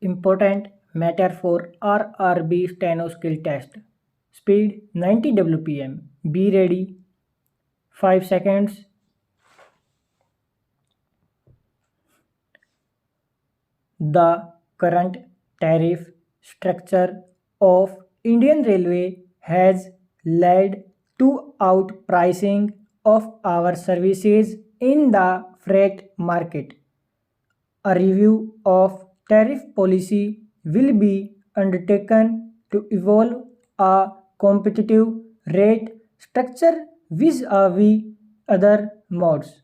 Important matter for RRB steno skill test. Speed 90 WPM. Be ready. 5 seconds. The current tariff structure of Indian Railway has led to outpricing of our services in the freight market. A review of tariff policy will be undertaken to evolve a competitive rate structure vis-a-vis other modes.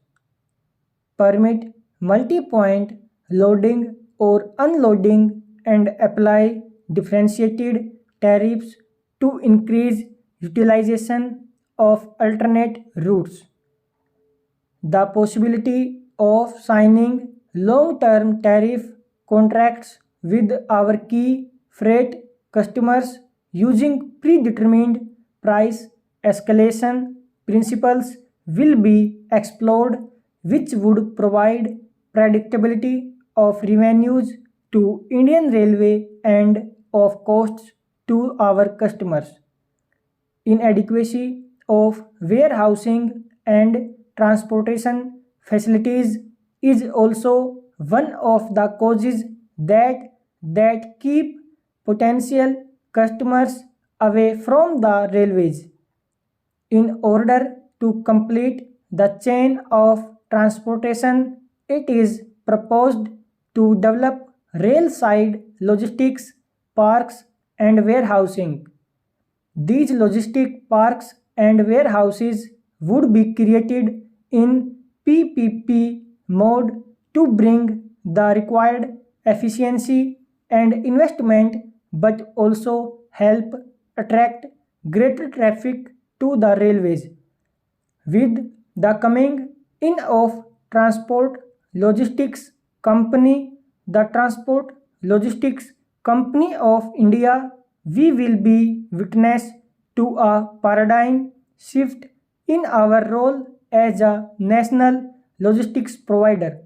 Permit multi-point loading or unloading and apply differentiated tariffs to increase utilization of alternate routes. The possibility of signing long-term tariff contracts with our key freight customers using predetermined price escalation principles will be explored, which would provide predictability of revenues to Indian Railway and of costs to our customers. Inadequacy of warehousing and transportation facilities is also one of the causes that keep potential customers away from the railways. In order to complete the chain of transportation, it is proposed to develop rail side logistics parks and warehousing. These logistic parks and warehouses would be created in PPP mode to bring the required efficiency and investment, but also help attract greater traffic to the railways. With the coming in of Transport Logistics Company, the Transport Logistics Company of India, we will be witness to a paradigm shift in our role as a national logistics provider.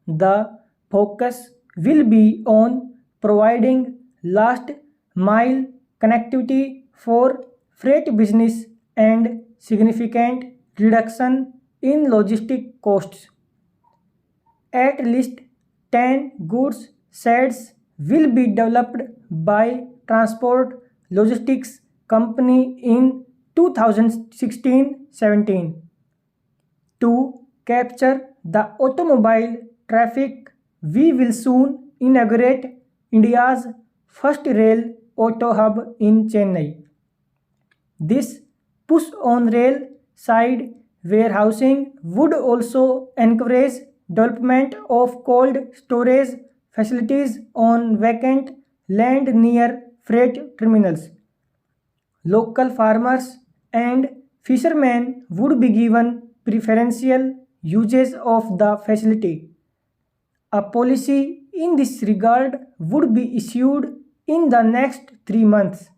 The focus will be on providing last mile connectivity for freight business and significant reduction in logistic costs. At least 10 goods sheds will be developed by Transport Logistics Company in 2016-17. To capture the automobile traffic, we will soon inaugurate India's first rail auto hub in Chennai. This push on rail side warehousing would also encourage development of cold storage facilities on vacant land near freight terminals. Local farmers and fishermen would be given preferential usage of the facility. A policy in this regard would be issued in the next 3 months.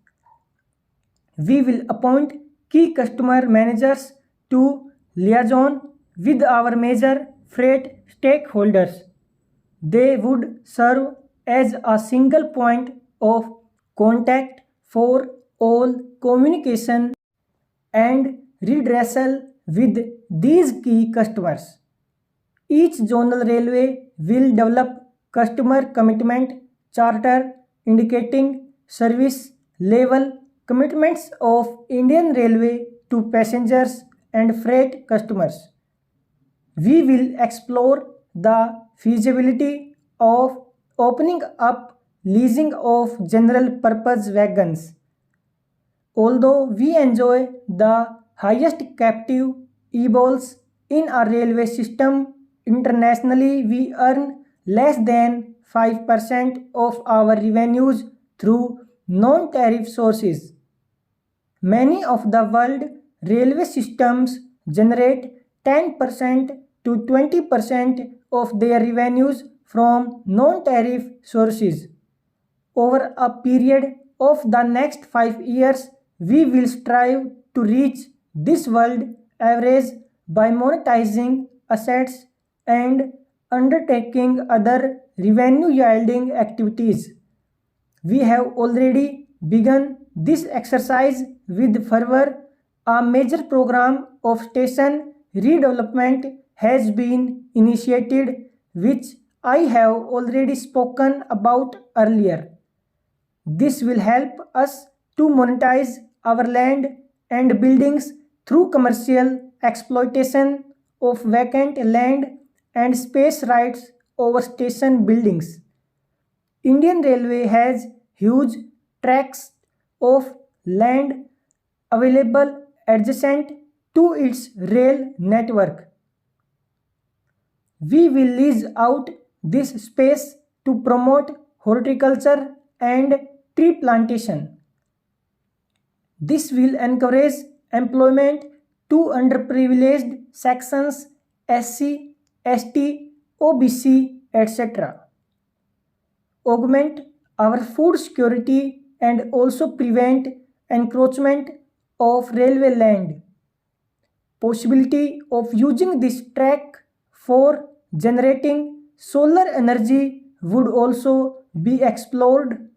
We will appoint key customer managers to liaison with our major freight stakeholders. They would serve as a single point of contact for all communication and redressal with these key customers. Each zonal railway will develop customer commitment charter indicating service level commitments of Indian Railway to passengers and freight customers. We will explore the feasibility of opening up leasing of general purpose wagons. Although we enjoy the highest captive e-balls in our railway system, internationally we earn less than 5% of our revenues through non-tariff sources. Many of the world railway systems generate 10% to 20% of their revenues from non-tariff sources. Over a period of the next 5 years, we will strive to reach this world average by monetizing assets and undertaking other revenue-yielding activities. We have already begun this exercise with fervor. A major program of station redevelopment has been initiated, which I have already spoken about earlier. This will help us to monetize our land and buildings through commercial exploitation of vacant land and space rights over station buildings. Indian Railway has huge tracts of land available adjacent to its rail network. We will lease out this space to promote horticulture and tree plantation. This will encourage employment to underprivileged sections SC, ST, OBC, etc. Augment our food security and also prevent encroachment of railway land. Possibility of using this track for generating solar energy would also be explored.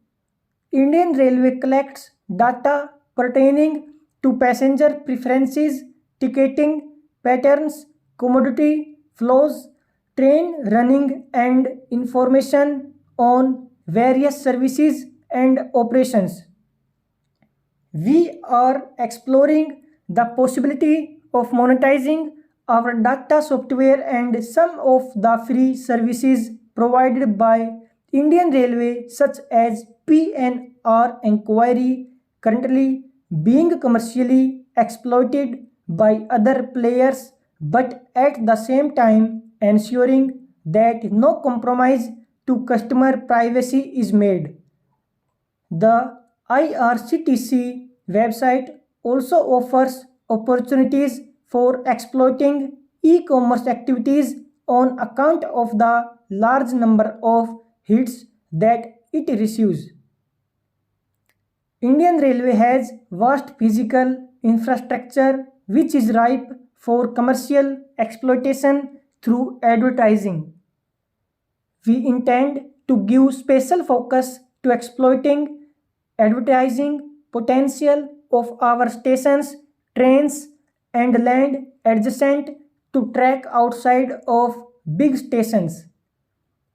Indian Railway collects data pertaining to passenger preferences, ticketing patterns, commodity flows, train running, and information on various services and operations. We are exploring the possibility of monetizing our data software and some of the free services provided by Indian Railway, such as PNR inquiry, currently being commercially exploited by other players, but at the same time ensuring that no compromise to customer privacy is made. The IRCTC website also offers opportunities for exploiting e-commerce activities on account of the large number of hits that it receives. Indian Railway has vast physical infrastructure which is ripe for commercial exploitation through advertising. We intend to give special focus to exploiting advertising potential of our stations, trains, and land adjacent to track outside of big stations.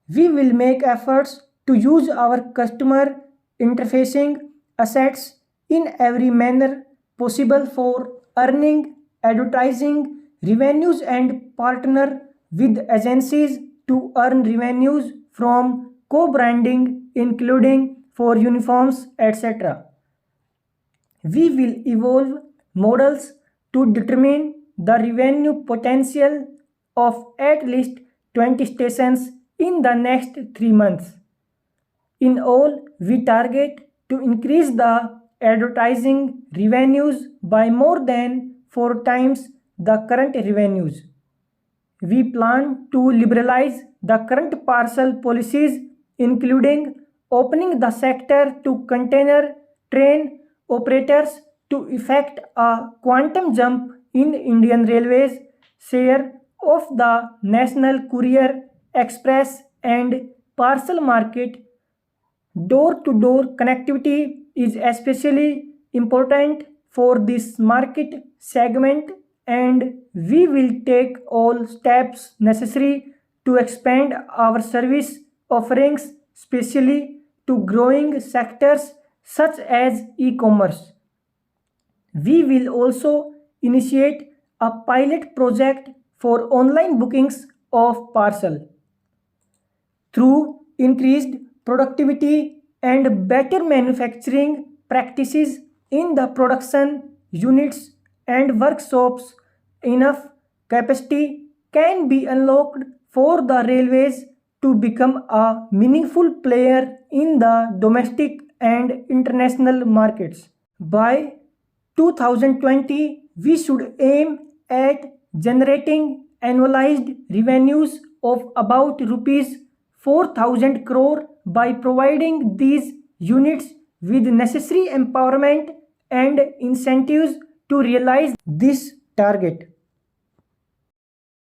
We will make efforts to use our customer interfacing assets in every manner possible for earning advertising revenues and partner with agencies to earn revenues from co-branding including for uniforms, etc. We will evolve models to determine the revenue potential of at least 20 stations in the next 3 months. In all, we target to increase the advertising revenues by more than 4 times the current revenues. We plan to liberalize the current parcel policies, including opening the sector to container train operators to effect a quantum jump in Indian Railways share of the national courier, express and parcel market. Door-to-door connectivity is especially important for this market segment, and we will take all steps necessary to expand our service offerings, especially to growing sectors such as e-commerce. We will also initiate a pilot project for online bookings of parcel. Through increased productivity and better manufacturing practices in the production units and workshops, enough capacity can be unlocked for the railways to become a meaningful player in the domestic and international markets. By 2020, we should aim at generating annualized revenues of about rupees 4,000 crore by providing these units with necessary empowerment and incentives to realize this target.